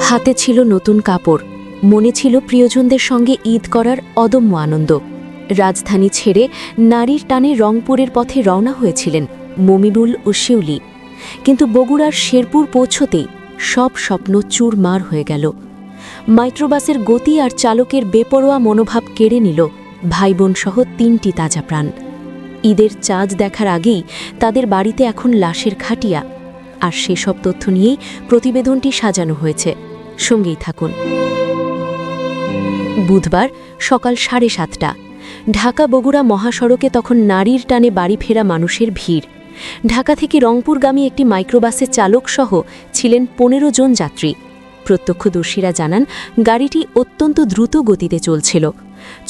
হাতে ছিল নতুন কাপড়, মনে ছিল প্রিয়জনদের সঙ্গে ঈদ করার অদম্য আনন্দ। রাজধানী ছেড়ে নারীর টানে রংপুরের পথে রওনা হয়েছিলেন মমিনুল ও শিউলি। কিন্তু বগুড়ার শেরপুর পৌঁছতেই সব স্বপ্ন চুরমার হয়ে গেল। মাইক্রোবাসের গতি আর চালকের বেপরোয়া মনোভাব কেড়ে নিল ভাইবোন সহ ৩টি তাজা প্রাণ। ঈদের চাঁদ দেখার আগেই তাদের বাড়িতে এখন লাশের খাটিয়া। আর সেসব তথ্য নিয়েই প্রতিবেদনটি সাজানো হয়েছে। সঙ্গেই থাকুন। বুধবার সকাল 7:30টা ঢাকা বগুড়া মহাসড়কে তখন নারীর টানে বাড়ি ফেরা মানুষের ভিড়। ঢাকা থেকে রংপুরগামী একটি মাইক্রোবাসের চালক সহ ছিলেন 15 জন যাত্রী। প্রত্যক্ষদর্শীরা জানান, গাড়িটি অত্যন্ত দ্রুত গতিতে চলছিল।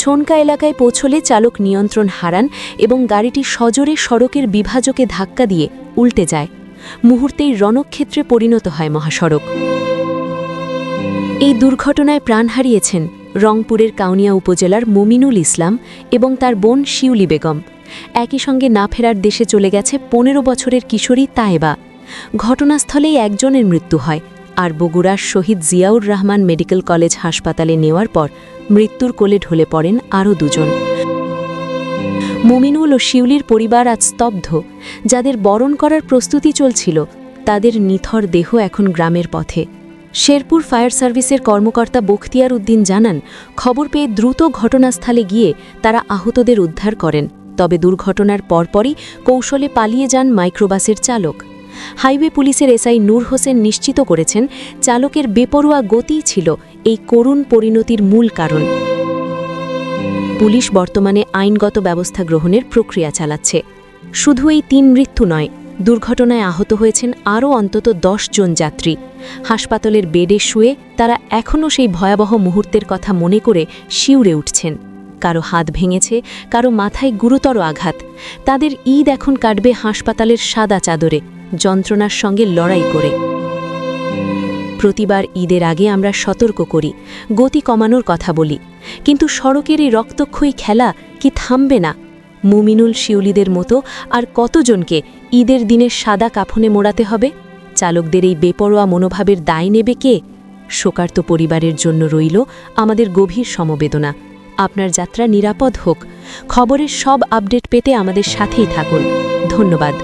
ছনকা এলাকায় পৌঁছলে চালক নিয়ন্ত্রণ হারান এবং গাড়িটি সজোরে সড়কের বিভাজকে ধাক্কা দিয়ে উল্টে যায়। মুহূর্তেই রণক্ষেত্রে পরিণত হয় মহাসড়ক। এই দুর্ঘটনায় প্রাণ হারিয়েছেন রংপুরের কাউনিয়া উপজেলার মমিনুল ইসলাম এবং তার বোন শিউলি বেগম। একই সঙ্গে না ফেরার দেশে চলে গেছে 15 বছরের কিশোরী তায়েবা। ঘটনাস্থলেই একজনের মৃত্যু হয়, আর বগুড়ার শহীদ জিয়াউর রহমান মেডিকেল কলেজ হাসপাতালে নেওয়ার পর মৃত্যুর কোলে ঢলে পড়েন আরও 2 জন। মমিনুল ও শিউলির পরিবার আজ স্তব্ধ। যাদের বরণ করার প্রস্তুতি চলছিল, তাদের নিথর দেহ এখন গ্রামের পথে। শেরপুর ফায়ার সার্ভিসের কর্মকর্তা বখতিয়ার উদ্দিন জানান, খবর পেয়ে দ্রুত ঘটনাস্থলে গিয়ে তারা আহতদের উদ্ধার করেন। তবে দুর্ঘটনার পরপরই কৌশলে পালিয়ে যান মাইক্রোবাসের চালক। হাইওয়ে পুলিশের এসআই নূর হোসেন নিশ্চিত করেছেন, চালকের বেপরোয়া গতিই ছিল এই করুণ পরিণতির মূল কারণ। পুলিশ বর্তমানে আইনগত ব্যবস্থা গ্রহণের প্রক্রিয়া চালাচ্ছে। শুধু এই 3 মৃত্যু নয়, দুর্ঘটনায় আহত হয়েছেন আরও অন্তত 10 জন যাত্রী। হাসপাতালের বেডে শুয়ে তারা এখনও সেই ভয়াবহ মুহূর্তের কথা মনে করে শিউরে উঠছেন। কারো হাত ভেঙেছে, কারো মাথায় গুরুতর আঘাত। তাদের ঈদ এখন কাটবে হাসপাতালের সাদা চাদরে, যন্ত্রণার সঙ্গে লড়াই করে। প্রতিবার ঈদের আগে আমরা সতর্ক করি, গতি কমানোর কথা বলি, কিন্তু সড়কের এই রক্তক্ষয়ী খেলা কি থামবে না? মুমিনুল শিউলিদের মতো আর কতজনকে ঈদের দিনের সাদা কাফনে মোড়াতে হবে? চালকদের এই বেপরোয়া মনোভাবের দায় নেবে কে? শোকার্ত পরিবারের জন্য রইল আমাদের গভীর সমবেদনা। আপনার যাত্রা নিরাপদ হোক। খবরের সব আপডেট পেতে আমাদের সাথেই থাকুন। ধন্যবাদ।